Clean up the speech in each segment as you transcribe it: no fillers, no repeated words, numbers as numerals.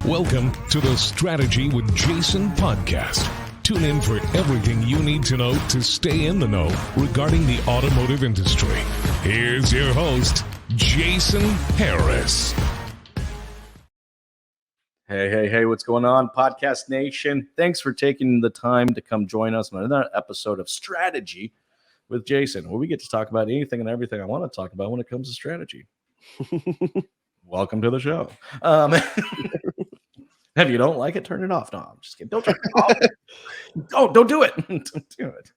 Welcome to the Strategy with Jason podcast. Tune in for everything you need to know to stay in the know regarding the automotive industry. Here's your host, Jason Harris. Hey, what's going on, Podcast Nation? Thanks for taking the time to come join us on another episode of Strategy with Jason, where we get to talk about anything and everything I want to talk about when it comes to strategy. Welcome to the show. If you don't like it, turn it off. No, I'm just kidding. Don't turn it off. Don't do it. Don't do it.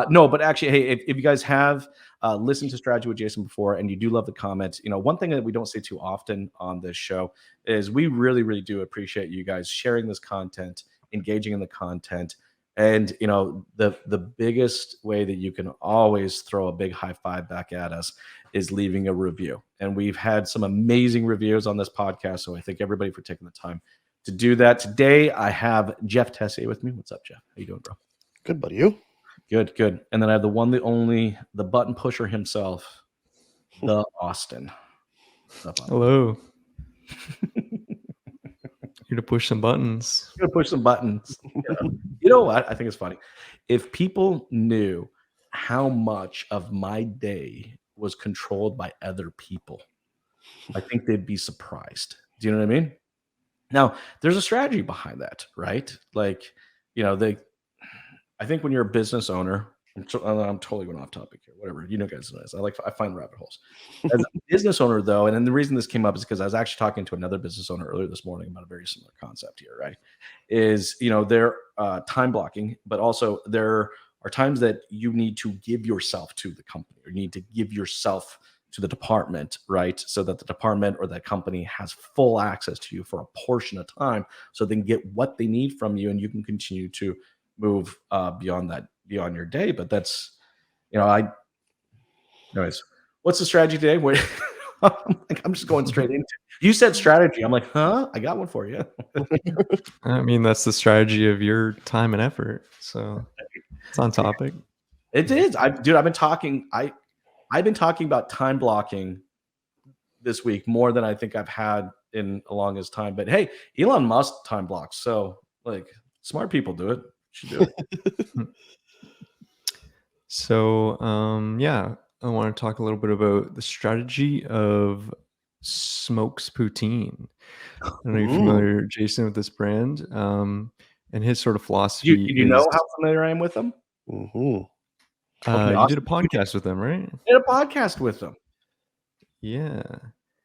No, but actually, hey, if you guys have listened to Strategy with Jason before and you do love the comments, one thing that we don't say too often on this show is we really, really do appreciate you guys sharing this content, engaging in the content. And, the biggest way that you can always throw a big high five back at us is leaving a review. And we've had some amazing reviews on this podcast. So I thank everybody for taking the time to do that. Today, I have Jeff Tessier with me. What's up, Jeff? How you doing, bro? Good, buddy. You? Good. And then I have the one, the only, the button pusher himself, the Austin. What's up, Austin? Hello. Here to push some buttons. Gonna push some buttons. You know what? I think it's funny. If people knew how much of my day was controlled by other people, I think they'd be surprised. Do you know what I mean? Now, there's a strategy behind that, right? Like, I think when you're a business owner, I'm totally going off topic here. Whatever, guys know this. I find rabbit holes. As a business owner, though, and then the reason this came up is because I was actually talking to another business owner earlier this morning about a very similar concept here, right? Is they're time blocking, but also there are times that you need to give yourself to the company, or you need to give yourself to the department, right? So that the department or that company has full access to you for a portion of time, so they can get what they need from you, and you can continue to move beyond your day. But that's, anyways, what's the strategy today? I'm just going straight into it. You said strategy. I'm like, huh? I got one for you. I mean, that's the strategy of your time and effort. So it's on topic. It is. I've been talking about time blocking this week more than I think I've had in a longest time. But hey, Elon Musk time blocks. So like, smart people do it. Should do it. So, I want to talk a little bit about the strategy of Smokes Poutine. I don't know if you're familiar, Jason, with this brand, and his sort of philosophy. You know how familiar I am with them? Mm-hmm. You did a podcast with them, right? Did a podcast with them. Yeah.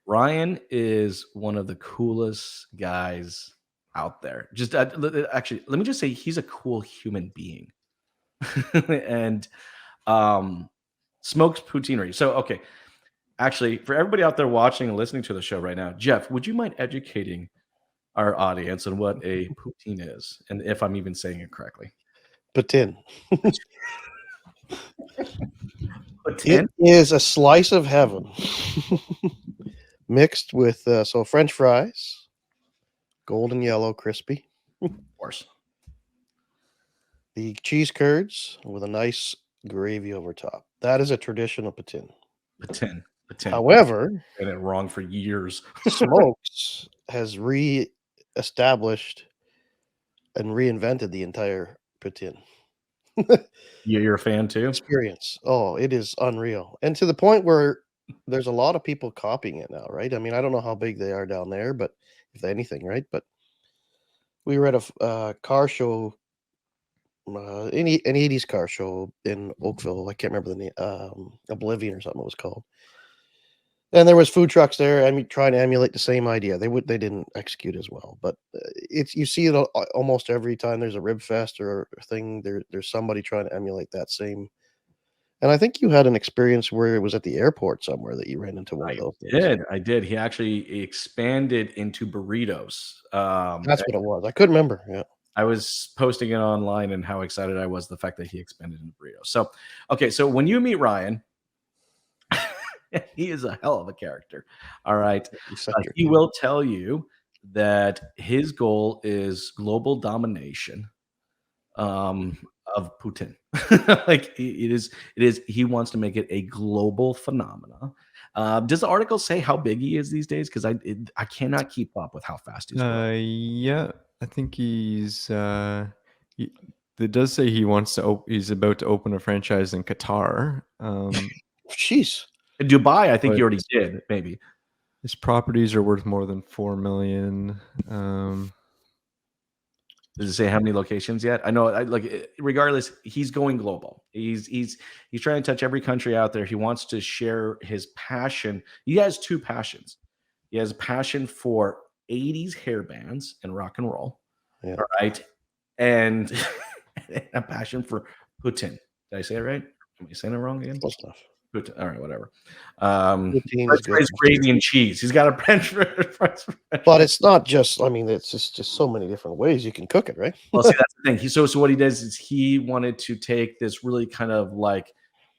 Ryan is one of the coolest guys out there. Just actually, let me just say he's a cool human being. And Smokes Poutinery. So, okay. Actually, for everybody out there watching and listening to the show right now, Jeff, would you mind educating our audience on what a poutine is, and if I'm even saying it correctly? Poutine. Poutine? It is a slice of heaven mixed with French fries, golden yellow, crispy. Of course. The cheese curds with a nice gravy over top. That is a traditional poutine. Poutine. However, I've been wrong for years. Smokes has re-established and reinvented the entire poutine. You're a fan too? Experience. Oh, it is unreal. And to the point where there's a lot of people copying it now, right? I mean, I don't know how big they are down there, but if anything, right? But we were at a car show, an 80s car show in Oakville. I can't remember the name, Oblivion or something it was called. And there was food trucks there, and trying to emulate the same idea. They didn't execute as well, but you see it almost every time there's a rib fest or a thing. There's somebody trying to emulate that same. And I think you had an experience where it was at the airport somewhere that you ran into one of those. I did. He actually expanded into burritos. That's what it was. I couldn't remember. Yeah. I was posting it online and how excited I was the fact that he expanded into burritos. So, okay. So when you meet Ryan, he is a hell of a character. All right. He will tell you that his goal is global domination of Putin. Like it is, he wants to make it a global phenomena. Does the article say how big he is these days? Because I cannot keep up with how fast he's growing. Yeah, I think he, it does say he wants to. He's about to open a franchise in Qatar. Jeez. In Dubai, I think he But already did. Maybe. his properties are worth more than 4 million. Does it say how many locations yet? I know, regardless, he's going global. He's trying to touch every country out there. He wants to share his passion. He has two passions. He has a passion for 80s hair bands and rock and roll. Yeah. All right. And a passion for Putin. Did I say it right? Am I saying it wrong again? Close enough. Putin. All right, whatever. Poutine is good. French gravy and cheese. He's got a French. But it's not just, I mean, it's just so many different ways you can cook it, right? Well, see, that's the thing. So what he does is he wanted to take this really kind of like,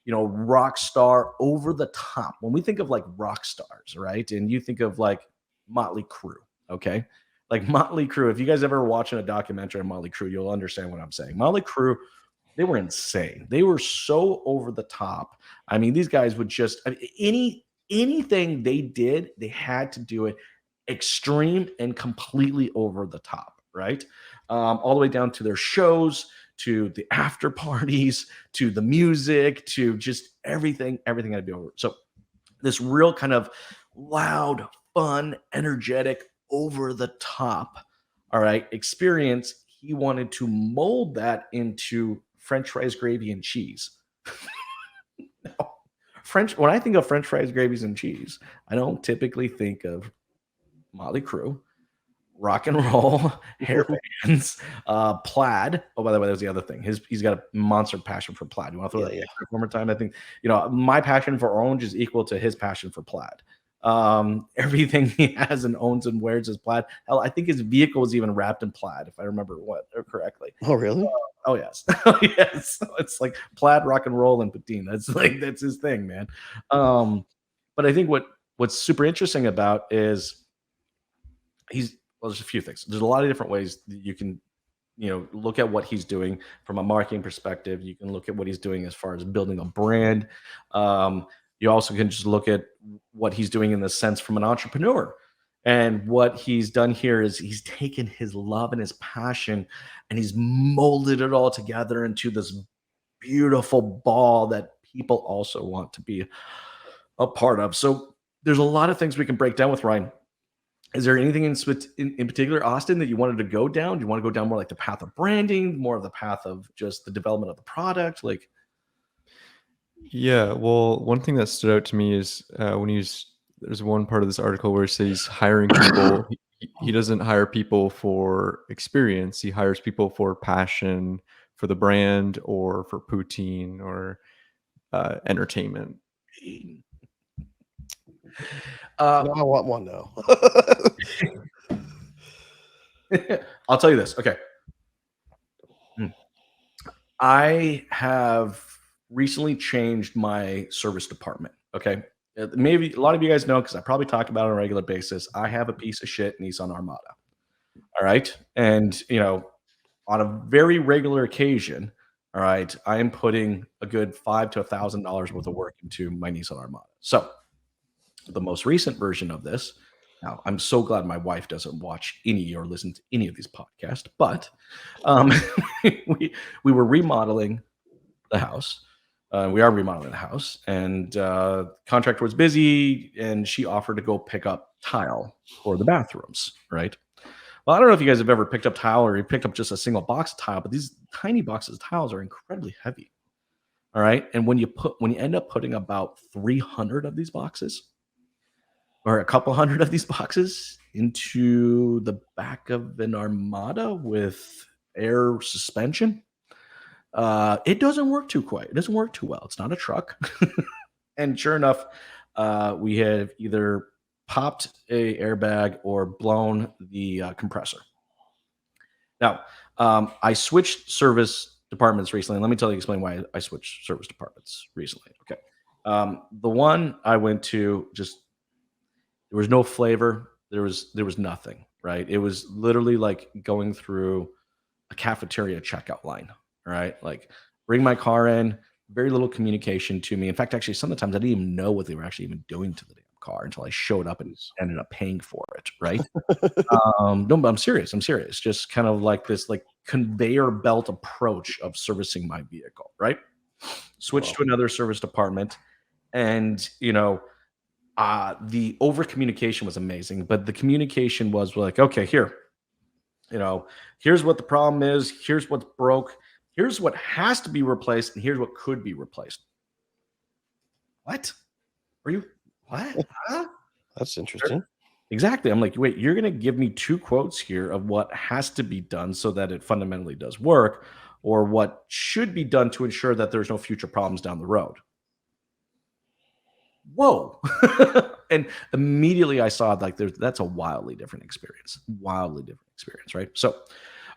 rock star over the top. When we think of like rock stars, right? And you think of like Motley Crue, okay? Like Motley Crue. If you guys ever watching a documentary on Motley Crue, you'll understand what I'm saying. Motley Crue, they were insane. They were so over the top. I mean, these guys would just anything they did, they had to do it extreme and completely over the top, right? All the way down to their shows, to the after parties, to the music, to just everything had to be over. So this real kind of loud, fun, energetic, over the top, all right, experience. He wanted to mold that into French fries, gravy, and cheese. Now, when I think of French fries, gravies, and cheese, I don't typically think of Motley Crue, rock and roll, hair bands, plaid. Oh, by the way, there's the other thing. He's got a monster passion for plaid. You want to throw that one more time? I think my passion for orange is equal to his passion for plaid. Everything he has and owns and wears is plaid. Hell, I think his vehicle was even wrapped in plaid, if I remember correctly. Oh, really? Oh yes, oh yes. So it's like plaid, rock and roll, and poutine. That's his thing, man. But I think what's super interesting about is there's a few things. There's a lot of different ways that you can look at what he's doing from a marketing perspective. You can look at what he's doing as far as building a brand. You also can just look at what he's doing in the sense from an entrepreneur. And what he's done here is he's taken his love and his passion and he's molded it all together into this beautiful ball that people also want to be a part of. So there's a lot of things we can break down with Ryan. Is there anything in particular, Austin, that you wanted to go down? Do you want to go down more like the path of branding, more of the path of just the development of the product? Like, yeah, well, one thing that stood out to me is there's one part of this article where he says he's hiring people. He doesn't hire people for experience. He hires people for passion, for the brand, or for poutine, or entertainment. I want one now. I'll tell you this. Okay. I have recently changed my service department. Okay. Maybe a lot of you guys know, because I probably talk about it on a regular basis. I have a piece of shit Nissan Armada. All right. And, on a very regular occasion, all right, I am putting a good $500 to $1,000 worth of work into my Nissan Armada. So the most recent version of this, now I'm so glad my wife doesn't watch any or listen to any of these podcasts, but we were remodeling the house. We are remodeling the house, and contractor was busy, and she offered to go pick up tile for the bathrooms, right? Well, I don't know if you guys have ever picked up tile or you picked up just a single box of tile, but these tiny boxes of tiles are incredibly heavy. All right. And when you end up putting about 300 of these boxes or a couple hundred of these boxes into the back of an Armada with air suspension, it doesn't work too well. It's not a truck. And sure enough, we have either popped a airbag or blown the compressor. Now, I switched service departments recently. Let me explain why I switched service departments recently. Okay. The one I went to, there was no flavor. There was nothing, right? It was literally like going through a cafeteria checkout line, right? Like bring my car in, very little communication to me. In fact, actually, sometimes I didn't even know what they were actually even doing to the damn car until I showed up and ended up paying for it. Right? No, but I'm serious. I'm serious. Just kind of like this, like conveyor belt approach of servicing my vehicle. Right? Switched to another service department, and the over communication was amazing. But the communication was like, okay, here's what the problem is. Here's what's broke. Here's what has to be replaced, and here's what could be replaced. What? Are you what? Huh? That's interesting. Exactly. I'm like, wait, you're going to give me 2 quotes here of what has to be done so that it fundamentally does work, or what should be done to ensure that there's no future problems down the road. Whoa. And immediately I saw like that's a wildly different experience. Right? So,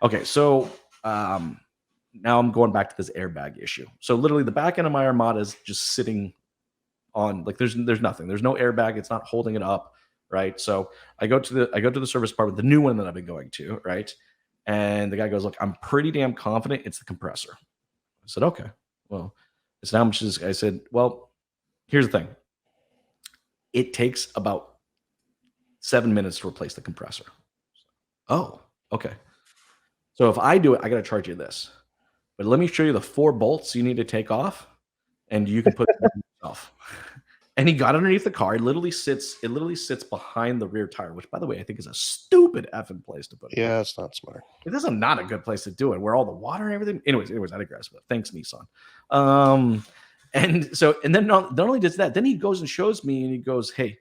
okay, so now I'm going back to this airbag issue. So literally the back end of my Armada is just sitting on, like, there's nothing. There's no airbag. It's not holding it up, right? So I go to the service department, the new one that I've been going to, right? And the guy goes, look, I'm pretty damn confident it's the compressor. I said, okay. Well, I said, how much is this? I said, well, here's the thing. It takes about 7 minutes to replace the compressor. Oh, okay. So if I do it, I got to charge you this. But let me show you the 4 bolts you need to take off, and you can put it yourself. And he got underneath the car. It literally sits behind the rear tire, which, by the way, I think is a stupid effing place to put it. Yeah, it's not smart. It is not a good place to do it, where all the water and everything. Anyways, I digress. But thanks, Nissan. And then not only does that, then he goes and shows me, and he goes, hey,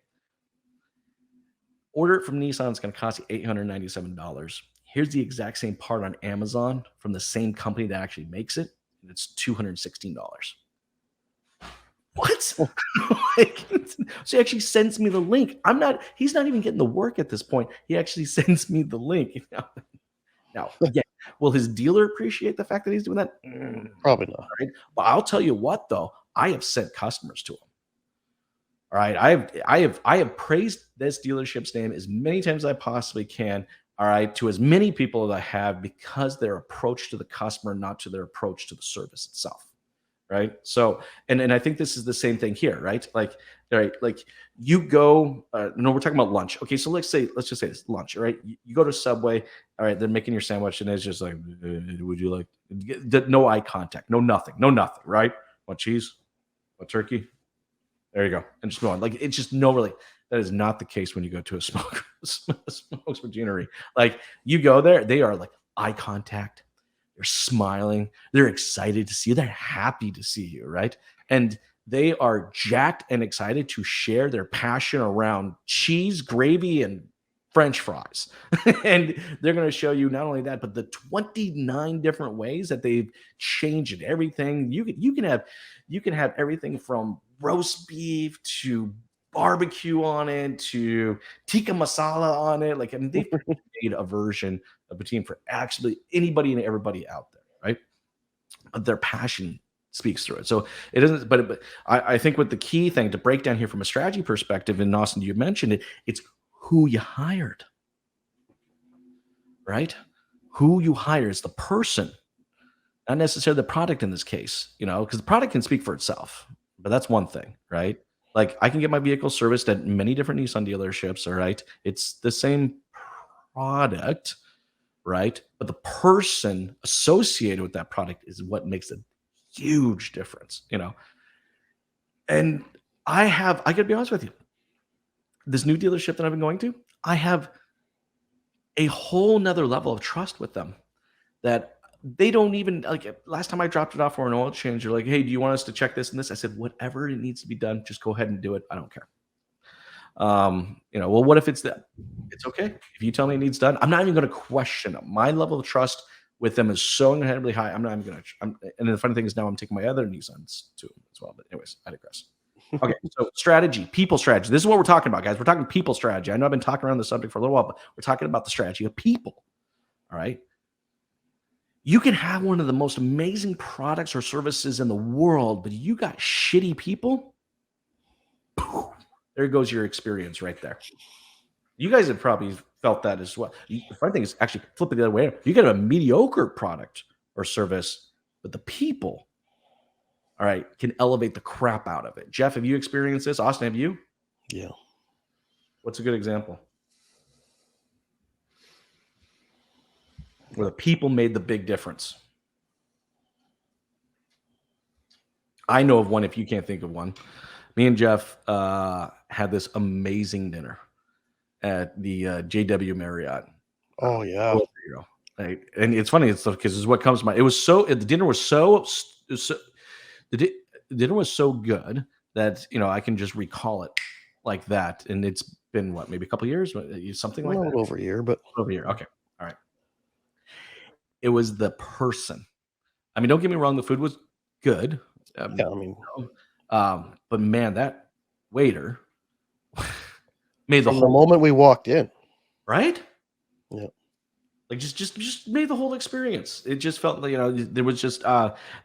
order it from Nissan. It's going to cost you $897. Here's the exact same part on Amazon from the same company that actually makes it, and it's $216. What? So he actually sends me the link. He's not even getting the work at this point. He actually sends me the link. Now, again, will his dealer appreciate the fact that he's doing that? Probably not. Right? But I'll tell you what, though, I have sent customers to him. All right. I have praised this dealership's name as many times as I possibly can. All right, to as many people as I have, because their approach to the customer, not to their approach to the service itself. Right. So, and I think this is the same thing here, right? Like, all right, like you go, no, we're talking about lunch. Okay. So let's just say this lunch, all right? You go to Subway, all right, they're making your sandwich, and it's just like, would you like, no eye contact, no nothing, right? What cheese? What turkey? There you go. And just go on. Like, it's just that is not the case when you go to a smokes machinery. Like, you go there, they are like eye contact. They're smiling. They're excited to see you. They're happy to see you, right? And they are jacked and excited to share their passion around cheese, gravy, and French fries. And they're going to show you not only that, but the 29 different ways that they've changed everything. You can have everything from roast beef to barbecue on it to tikka masala on it. Like, I mean, they've made a version of poutine for actually anybody and everybody out there, right? But their passion speaks through it. So it doesn't, but I think what the key thing to break down here from a strategy perspective, and Austin, you mentioned it, it's who you hired, right? Who you hire is the person, not necessarily the product in this case, because the product can speak for itself, but that's one thing, right? Like, I can get my vehicle serviced at many different Nissan dealerships, all right? It's the same product, right? But the person associated with that product is what makes a huge difference, And I got to be honest with you, this new dealership that I've been going to, I have a whole nother level of trust with them that they don't even, like, last time I dropped it off for an oil change, they're like, hey, do you want us to check this and this? I said, whatever it needs to be done, just go ahead and do it. I don't care. Well, what if it's that? It's okay. If you tell me it needs done, I'm not even going to question them. My level of trust with them is so incredibly high. I'm not even going to, and the funny thing is now I'm taking my other Nissans to them as well. But anyways, I digress. Okay, so strategy, people strategy. This is what we're talking about, guys. We're talking people strategy. I know I've been talking around the subject for a little while, but we're talking about the strategy of people. All right. You can have one of the most amazing products or services in the world, but you got shitty people. There goes your experience right there. You guys have probably felt that as well. The funny thing is actually flip it the other way. You get a mediocre product or service, but the people, all right, can elevate the crap out of it. Jeff, have you experienced this? Austin, have you? Yeah. What's a good example? Where the people made the big difference. I know of one if you can't think of one. Me and Jeff had this amazing dinner at the JW Marriott. Oh yeah. Right? And it's funny, it's because it's what comes to mind. It was so the dinner was so the dinner was so good that I can just recall it like that. And it's been what, maybe a couple of years, something like that. Over a year, but Over a year. Okay. All right. It was the person. I mean, don't get me wrong, the food was good. yeah, I mean, but man, that waiter made from the moment we walked in, right? Yeah. Like just made the whole experience. It just felt like, there was just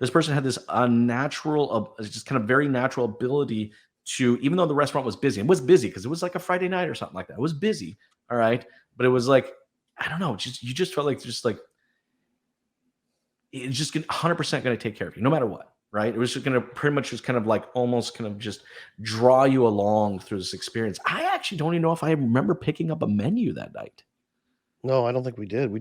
this person had this unnatural, just kind of very natural ability to, even though the restaurant was busy, it was busy because it was like a Friday night or something like that. It was busy, all right, but it was like, I don't know, you just felt like it's just 100% going to take care of you, no matter what, right? It was just going to pretty much just kind of like almost kind of just draw you along through this experience. I actually don't even know if I remember picking up a menu that night. No, I don't think we did.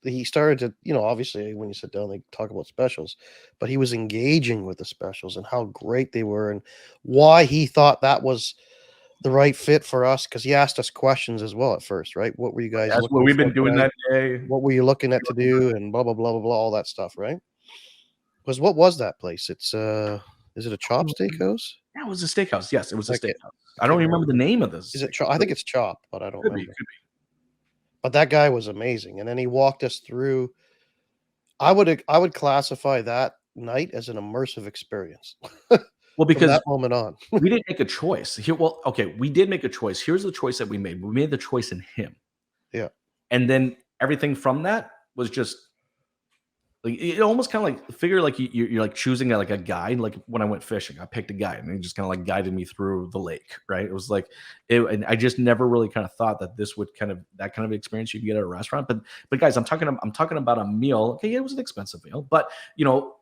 He started to, obviously when you sit down, they talk about specials, but he was engaging with the specials and how great they were and why he thought that was the right fit for us. Cause he asked us questions as well at first, right? What were you guys That's what we've been doing that day. What were you looking at to do? And blah, blah, blah, blah, blah, all that stuff, right? Because what was that place? It's is it a Chop Steakhouse? Yeah, it was a steakhouse. Yes, it was a Okay. steakhouse. I don't even remember the name of this. Is it Chop? I think it's Chop, but I don't Could be, remember. could be. But that guy was amazing. And then he walked us through. I would classify that night as an immersive experience. Well, because from that moment on. we didn't make a choice. We did make a choice. Here's the choice that we made. We made the choice in him. Yeah. And then everything from that was just like, it almost kind of like figure like you're like choosing like a guide. Like when I went fishing, I picked a guide and he just kind of like guided me through the lake. Right. It was like and I just never really kind of thought that this would that kind of experience you can get at a restaurant. But guys, I'm talking about a meal. Okay, yeah, it was an expensive meal, but I don't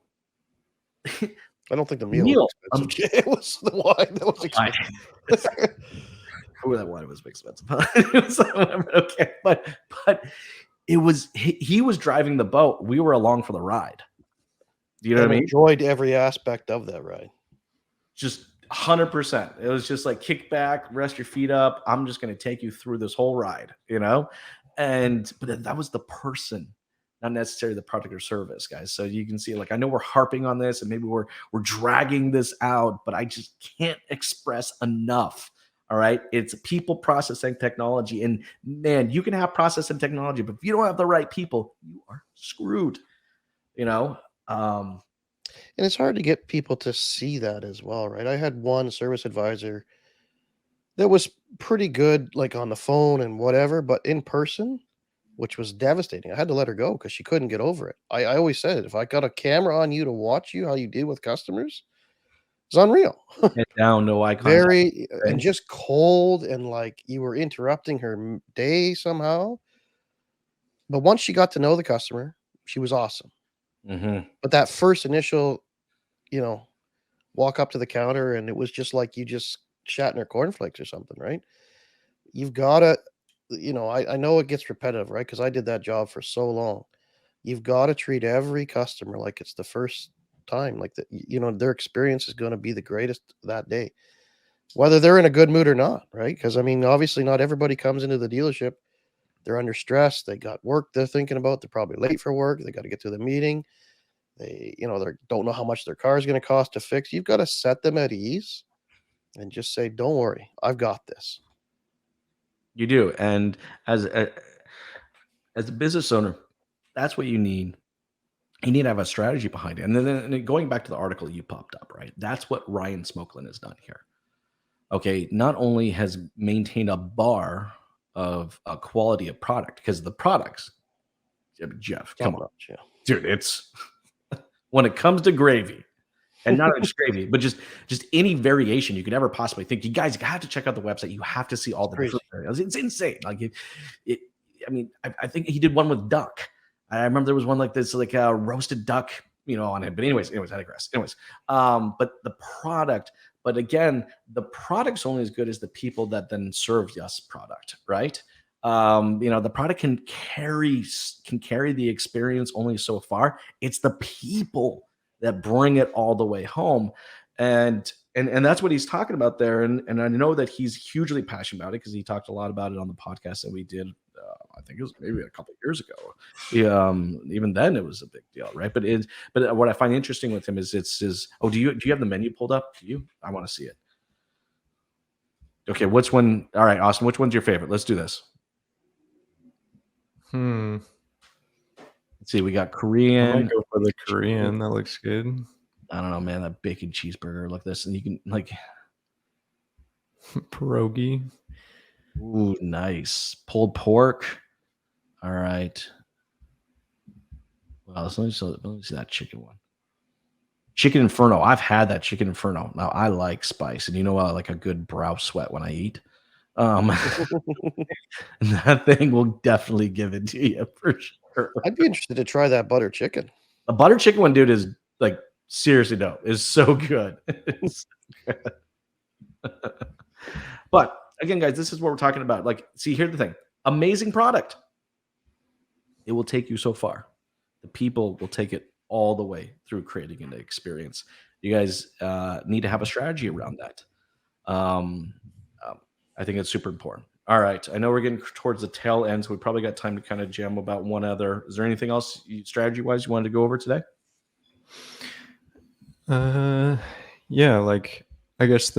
think the meal was expensive. It was the wine that was expensive. That wine was expensive. Okay, but it was he was driving the boat. We were along for the ride. Do you know what I mean? Enjoyed every aspect of that ride. Just 100%. It was just like kick back, rest your feet up. I'm just going to take you through this whole ride, but that was the person, not necessarily the product or service, guys. So you can see, like, I know we're harping on this and maybe we're dragging this out, but I just can't express enough. All right. It's people, process, and technology. And man, you can have process and technology, but if you don't have the right people, you are screwed, And it's hard to get people to see that as well, right? I had one service advisor that was pretty good, like on the phone and whatever, but in person, which was devastating. I had to let her go because she couldn't get over it. I always said, if I got a camera on you to watch you, how you deal with customers, it's unreal. Head down, no eye contact. Very, and just cold, and like you were interrupting her day somehow. But once she got to know the customer, she was awesome. Mm-hmm. But that first initial, walk up to the counter, and it was just like you just shat in her cornflakes or something, right? You've got to, I know it gets repetitive, right? Because I did that job for so long. You've got to treat every customer like it's the first time, like their experience is going to be the greatest that day, whether they're in a good mood or not, right? Because I mean, obviously not everybody comes into the dealership, they're under stress, they got work they're thinking about, they're probably late for work, they got to get to the meeting, they don't know how much their car is going to cost to fix. You've got to set them at ease and just say, don't worry, I've got this. You do. And as a business owner, that's what you need. You need to have a strategy behind it. And then going back to the article you popped up, right? That's what Ryan Smoklin has done here. Okay. Not only has maintained a bar of a quality of product, because the products, Jeff, come on. Yeah. Dude, it's when it comes to gravy, and not just gravy, but just any variation you could ever possibly think. You guys have to check out the website. You have to see all the different areas. It's insane. Like I think he did one with duck. I remember there was one like this, like a roasted duck on it. But anyways, I digress. Anyways, but again, the product's only as good as the people that then serve us product, right? The product can carry the experience only so far. It's the people that bring it all the way home. And that's what he's talking about there. And I know that he's hugely passionate about it because he talked a lot about it on the podcast that we did. I think it was maybe a couple of years ago. Even then it was a big deal, right? But what I find interesting with him is do you have the menu pulled up? I want to see it. Okay, which one? All right, Austin, which one's your favorite? Let's do this. Let's see, we got I Korean. might go for the Korean. That looks good. I don't know, man. That bacon cheeseburger. Look at this, and you can Pierogi. ooh, nice pulled pork. All right. Well, let me see that chicken one. Chicken Inferno. I've had that Chicken Inferno. Now I like spice, and I like a good brow sweat when I eat. That thing will definitely give it to you for sure. I'd be interested to try that butter chicken. A butter chicken one, dude, is like seriously dope. Is so good. It's so good. But again, guys, this is what we're talking about. Like, see, here's the thing: amazing product. It will take you so far. The people will take it all the way through creating an experience. You guys need to have a strategy around that. I think it's super important. All right. I know we're getting towards the tail end, so we probably got time to kind of jam about one other. Is there anything else strategy-wise you wanted to go over today? Yeah, like I guess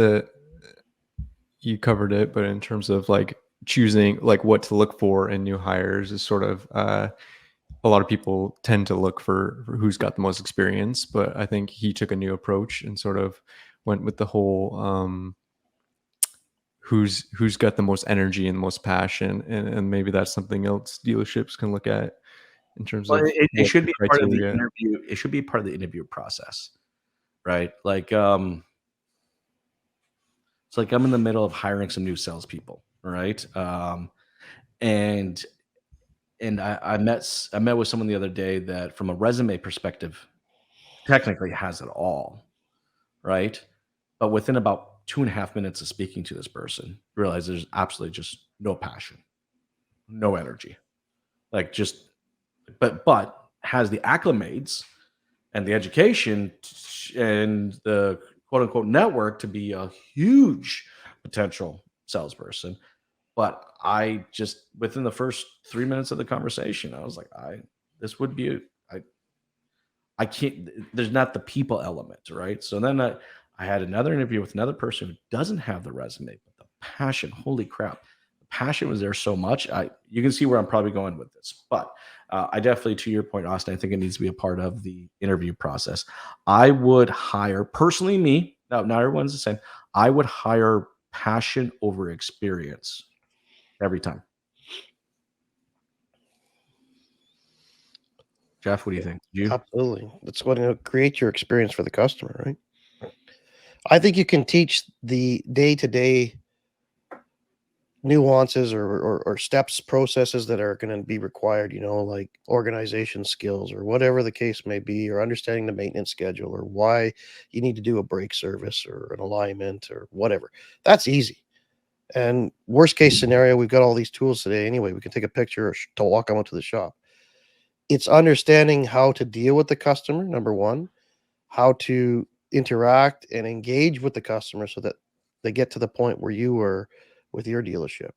you covered it, but in terms of like choosing like what to look for in new hires is sort of a lot of people tend to look for who's got the most experience, but I think he took a new approach and sort of went with the whole who's got the most energy and the most passion, and maybe that's something else dealerships can look at in terms of it should be part of the criteria. interview. It should be part of the interview process, right? Like it's like I'm in the middle of hiring some new salespeople, right? And I met with someone the other day that, from a resume perspective, technically has it all, right? But within about 2.5 minutes of speaking to this person, realize there's absolutely just no passion, no energy, like just, but has the acclimates and the education and the quote unquote network to be a huge potential salesperson. But I just, within the first 3 minutes of the conversation, I was like, this would be I can't, there's not the people element, right? So then I had another interview with another person who doesn't have the resume, but the passion, holy crap, the passion was there so much. You can see where I'm probably going with this, but I definitely, to your point, Austin, I think it needs to be a part of the interview process. I would hire, personally, me, now not everyone's the same, I would hire passion over experience every time. Jeff, what do you think? Absolutely. That's going to create your experience for the customer, right? I think you can teach the day-to-day nuances or steps, processes that are going to be required, like organization skills or whatever the case may be, or understanding the maintenance schedule, or why you need to do a brake service or an alignment or whatever. That's easy. And worst case scenario, we've got all these tools today anyway. We can take a picture to walk on to the shop. It's understanding how to deal with the customer, number one, how to interact and engage with the customer so that they get to the point where you were with your dealership.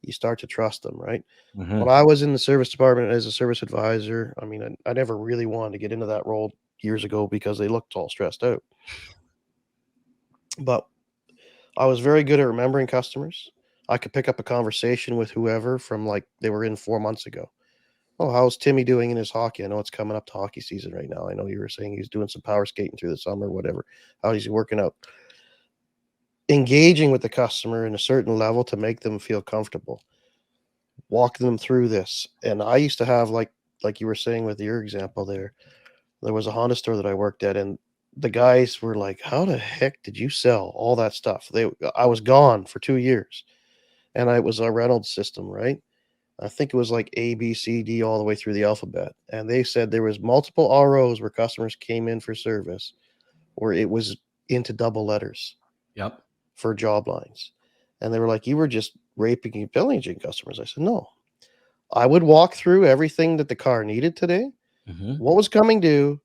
You start to trust them, right? Mm-hmm. When I was in the service department as a service advisor, I mean, I never really wanted to get into that role years ago because they looked all stressed out. But I was very good at remembering customers. I could pick up a conversation with whoever from like they were in 4 months ago. Oh, how's Timmy doing in his hockey? I know it's coming up to hockey season right now. I know you were saying he's doing some power skating through the summer, whatever. How is he working out? Engaging with the customer in a certain level to make them feel comfortable. Walking them through this. And I used to have, like you were saying with your example there was a Honda store that I worked at, and the guys were like, how the heck did you sell all that stuff? I was gone for 2 years, and it was a Reynolds system, right? I think it was like A, B, C, D, all the way through the alphabet. And they said there was multiple ROs where customers came in for service where it was into double letters Yep. for job lines. And they were like, you were just raping and pillaging customers. I said, no. I would walk through everything that the car needed today, what was coming due,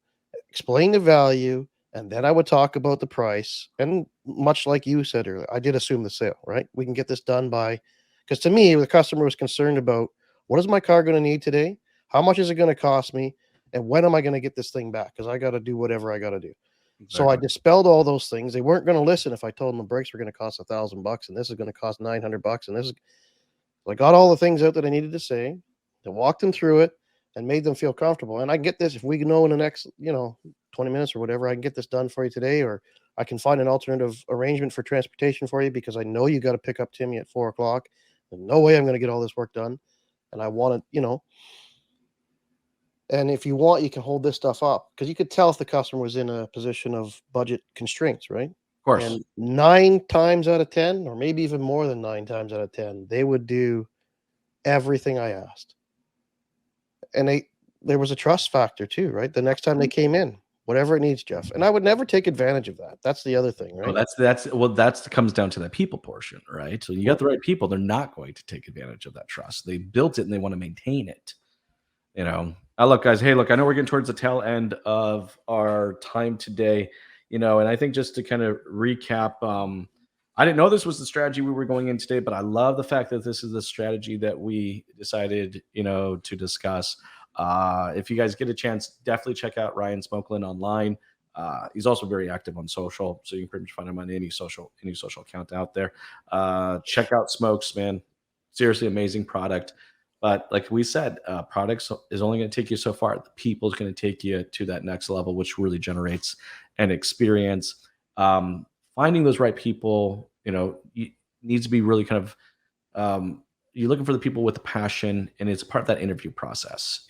explain the value, and then I would talk about the price. And much like you said earlier, I did assume the sale, right? We can get this done by, because to me, the customer was concerned about what is my car going to need today? How much is it going to cost me? And when am I going to get this thing back? Because I got to do whatever I got to do. Exactly. So I dispelled all those things. They weren't going to listen if I told them the brakes were going to cost $1,000 and this is going to cost $900 and this is. I got all the things out that I needed to say, and walked them through it, and made them feel comfortable. And I can get this if we know in the next 20 minutes or whatever. I can get this done for you today, or I can find an alternative arrangement for transportation for you because I know you got to pick up Timmy at 4:00. There's no way I'm going to get all this work done, and I want to, And if you want, you can hold this stuff up because you could tell if the customer was in a position of budget constraints, right? Of course. And 9 times out of 10, or maybe even more than 9 times out of 10, they would do everything I asked. And there was a trust factor too, right? The next time they came in, whatever it needs, Jeff. And I would never take advantage of that. That's the other thing, right? Well, that comes down to that people portion, right? So you got the right people, they're not going to take advantage of that trust. They built it and they want to maintain it. Look, guys, I know we're getting towards the tail end of our time today, and I think just to kind of recap, I didn't know this was the strategy we were going in today, but I love the fact that this is the strategy that we decided, to discuss. If you guys get a chance, definitely check out Ryan Smokeland online. He's also very active on social, so you can pretty much find him on any social account out there. Check out Smokes, man. Seriously, amazing product. But like we said, products is only going to take you so far. The people is going to take you to that next level, which really generates an experience. Finding those right people, needs to be really kind of, you're looking for the people with the passion, and it's part of that interview process.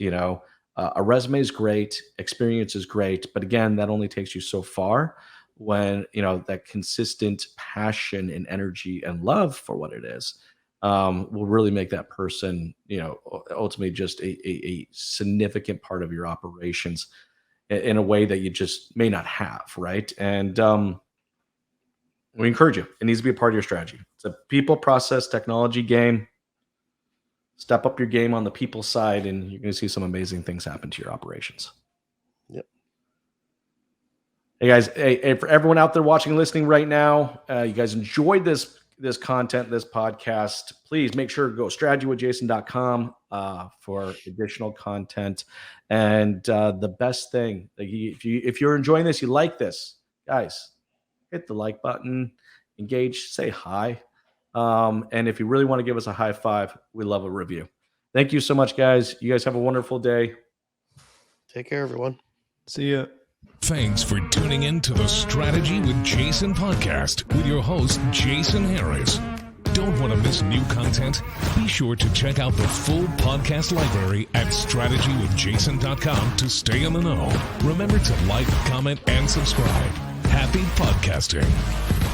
A resume is great, experience is great, but again, that only takes you so far when, that consistent passion and energy and love for what it is will really make that person, ultimately just a significant part of your operations in a way that you just may not have, right? And we encourage you. It needs to be a part of your strategy. It's a people, process, technology game. Step up your game on the people side, and you're going to see some amazing things happen to your operations. Yep. Hey, guys. Hey, for everyone out there watching and listening right now, you guys enjoyed this content, this podcast, please make sure to go strategywithjason.com for additional content. And the best thing, if you're enjoying this, you like this, guys, hit the like button, engage, say hi. And if you really want to give us a high five, we love a review. Thank you so much, guys. You guys have a wonderful day. Take care, everyone. See ya. Thanks for tuning in to the Strategy with Jason podcast with your host, Jason Harris. Don't want to miss new content? Be sure to check out the full podcast library at strategywithjason.com to stay in the know. Remember to like, comment, and subscribe. Happy podcasting.